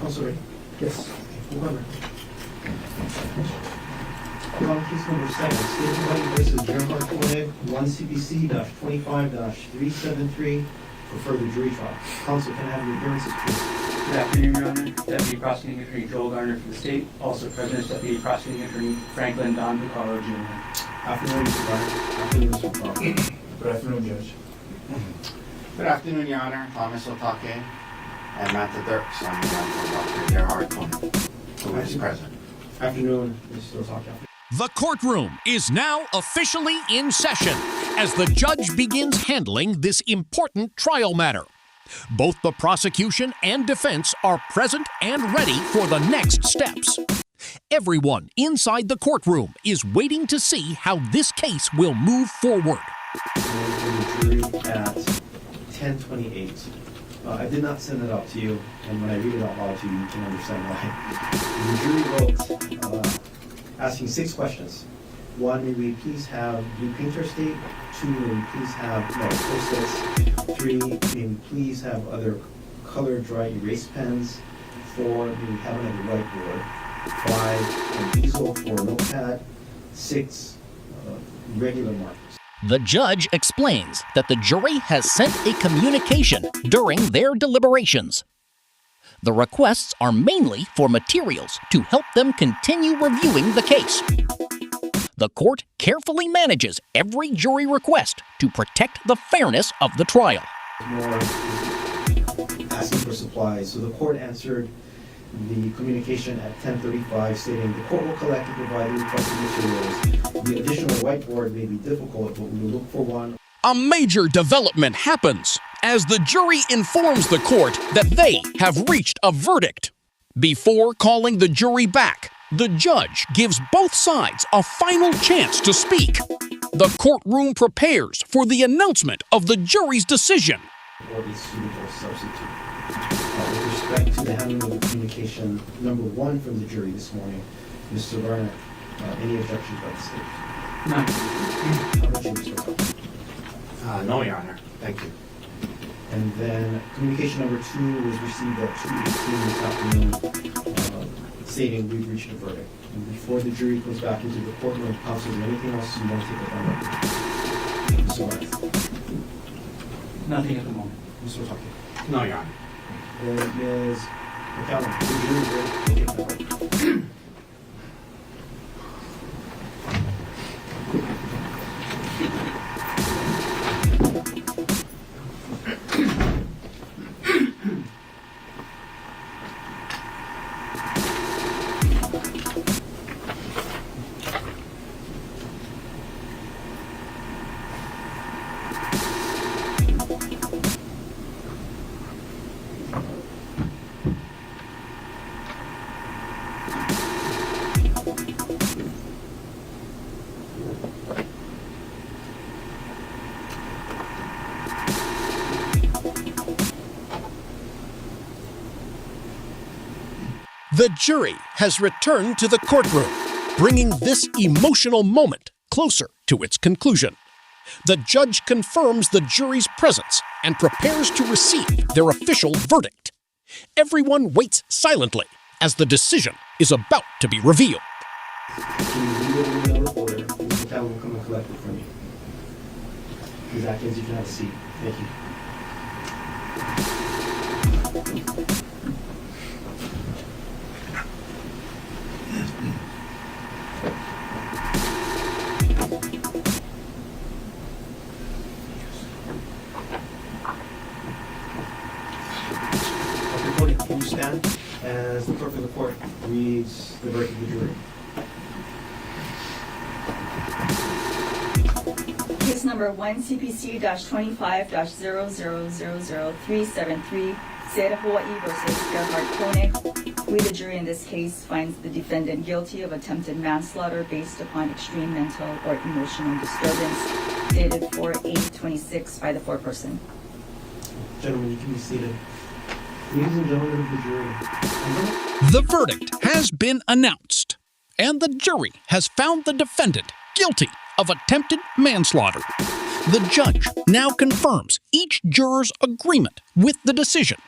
Counsel ready? Yes. Move on. Call case number 7, State of Hawaii versus Gerard Koig, 1 CPC-25-373 for further jury trial. Counsel, can I have your appearances, please? Good afternoon, Your Honor. Deputy Prosecuting Attorney Joel Garner for the state. Also present is Deputy Prosecuting Attorney Franklin Don Bucaro, Jr. Afternoon, Mr. Garner. Afternoon, Mr. Bucaro. Good afternoon, Judge. Good afternoon, Your Honor. Thomas Otake and Matt Dirks on behalf of Dr. Gerard Koig, who is present. Afternoon, Mr. Otake. The courtroom is now officially in session as the judge begins handling this important trial matter. Both the prosecution and defense are present and ready for the next steps. Everyone inside the courtroom is waiting to see how this case will move forward. The jury at 10:28. I did not send it out to you, and when I read it out loud to you, you can understand why. The jury wrote asking 6 questions. 1, may we please have blue painter state? 2, may we please have post-its? 3, may we please have other colored dry erase pens? 4, may we have another whiteboard? 5, an easel for a notepad? 6, regular markers. The judge explains that the jury has sent a communication during their deliberations. The requests are mainly for materials to help them continue reviewing the case. The court carefully manages every jury request to protect the fairness of the trial. More asking for supplies. So the court answered the communication at 10:35 stating the court will collect and provide the requested materials. The additional whiteboard may be difficult, but we will look for one. A major development happens as the jury informs the court that they have reached a verdict. Before calling the jury back, the judge gives both sides a final chance to speak. The courtroom prepares for the announcement of the jury's decision. Or a suitable substitute. With respect to the handling of the communication, number 1 from the jury this morning, Mr. Garner, any objections by the state? None. How about you, Mr. Garner? No, Your Honor. Thank you. And then communication number 2 was received at 2:18 this afternoon, stating we've reached a verdict. And before the jury goes back into the courtroom, counsel, is there anything else you want to take up on record? Mr. Garner? Nothing at the moment. Mr. Otake? No, Your Honor. Ms. McCallum, the jury is ready to take that vote. The jury has returned to the courtroom, bringing this emotional moment closer to its conclusion. The judge confirms the jury's presence and prepares to receive their official verdict. Everyone waits silently as the decision is about to be revealed. Can you read it in the reporter? Ms. McCallum will come and collect it from you. Ms. Atkins, you can have a seat. Thank you. Can you stand as the clerk of the court reads the verdict of the jury? Case number 1 CPC-25-00000373, State of Hawaii versus Gerard Koig. We, the jury in this case, finds the defendant guilty of attempted manslaughter based upon extreme mental or emotional disturbance, dated 4/8/26 by the foreperson. Gentlemen, you can be seated. Ladies and gentlemen of the jury. The verdict has been announced, and the jury has found the defendant guilty of attempted manslaughter. The judge now confirms each juror's agreement with the decision.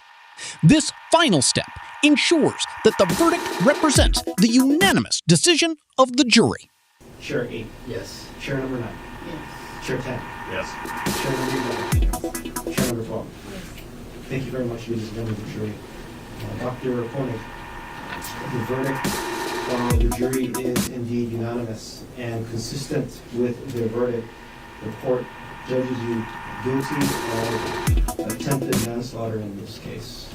This final step ensures that the verdict represents the unanimous decision of the jury. Chair 8. Yes. Chair number 9. Yes. Chair 10. Yes. Chair number 11. Chair number 12. Thank you very much, ladies and gentlemen of the jury. Dr. Koig, the verdict of the jury is indeed unanimous and consistent with their verdict. The court judges you guilty of attempted manslaughter in this case.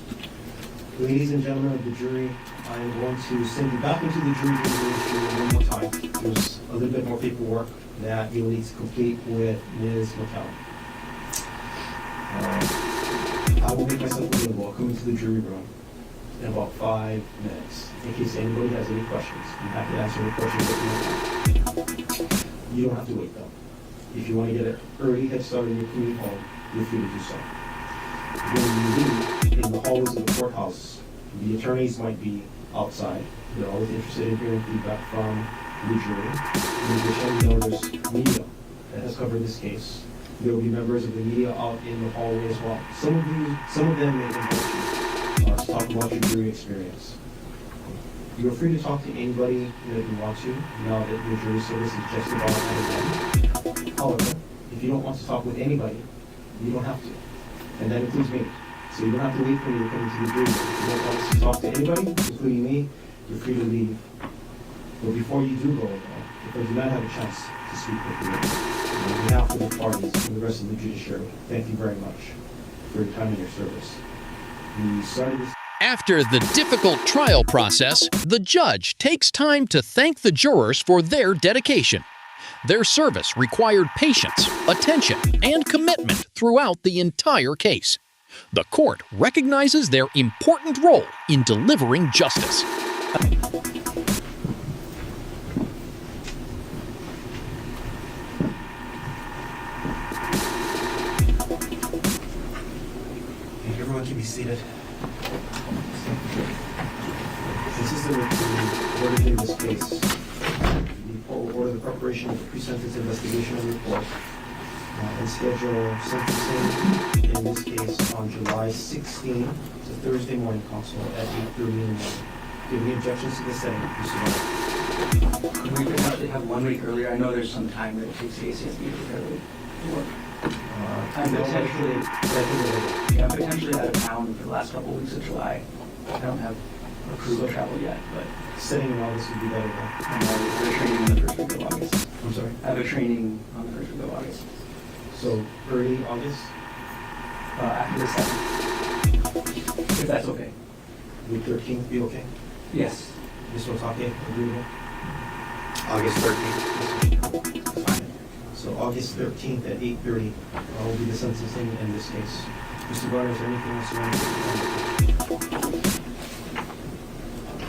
Ladies and gentlemen of the jury, I am going to send you back into the jury deliberation one more time. There's a little bit more paperwork that you'll need to complete with Ms. McCallum. I will make myself available. I'll come into the jury room in about 5 minutes in case anybody has any questions. I'm happy to answer any questions that you have. You don't have to wait though. If you want to get an early head start in your commute home, you're free to do so. When you leave in the hallways of the courthouse, the attorneys might be outside. They're always interested in hearing feedback from the jury. In addition, you know there's media that has covered this case. There will be members of the media out in the hallway as well. Some of them may invite you to talk about your jury experience. You're free to talk to anybody that you want to, now that your jury service is just about at an end. However, if you don't want to talk with anybody, you don't have to. And that includes me. So you don't have to wait for me to come into the jury room. If you don't want to talk to anybody, including me, you're free to leave. But before you do go, if I do not have a chance to speak with you, on behalf of the parties and the rest of the judiciary, thank you very much for your time and your service. We started this. After the difficult trial process, the judge takes time to thank the jurors for their dedication. Their service required patience, attention, and commitment throughout the entire case. The court recognizes their important role in delivering justice. Everyone can be seated. Consistent with the verdict in this case, the court will order the preparation of the pre-sentence investigation report and schedule sentencing in this case on July 16, it's a Thursday morning, counsel, at 8:30 in the morning. Do you have any objections to this setting? Mr. White? Could we potentially have 1 week earlier? I know there's some time that it takes the ACSB to prepare the work. I'm potentially out of town for the last couple of weeks of July. I don't have approval travel yet, but Setting in August would be better though. I have a training on the first week of August. I'm sorry? I have a training on the first week of August. So early August, After the 7th, if that's okay. would 13th be okay? Yes. Mr. Otake, agreeable? August 13th. Fine. So August 13th at 8:30 will be the sentencing in this case. Mr. Garner, is there anything else you want to say?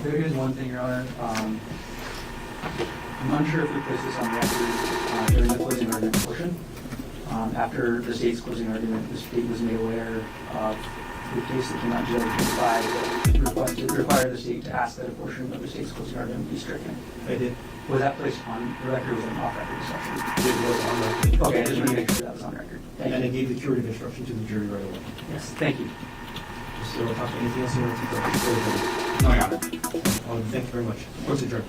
There is one thing, Your Honor. I'm unsure if we placed this on record during the closing argument portion. After the state's closing argument, the state was made aware of the case that came out July 25 that required the state to ask that a portion of the state's closing argument be stricken. I did. Was that placed on the record or was it an off-record discussion? It was on record. Okay, I just want to make sure that was on record. Thank And I you. gave the curative instruction to the jury right away. Yes, thank you. Mr. Otake, anything else you want to take up? No, Your Honor. Thank you very much. Court's adjourned.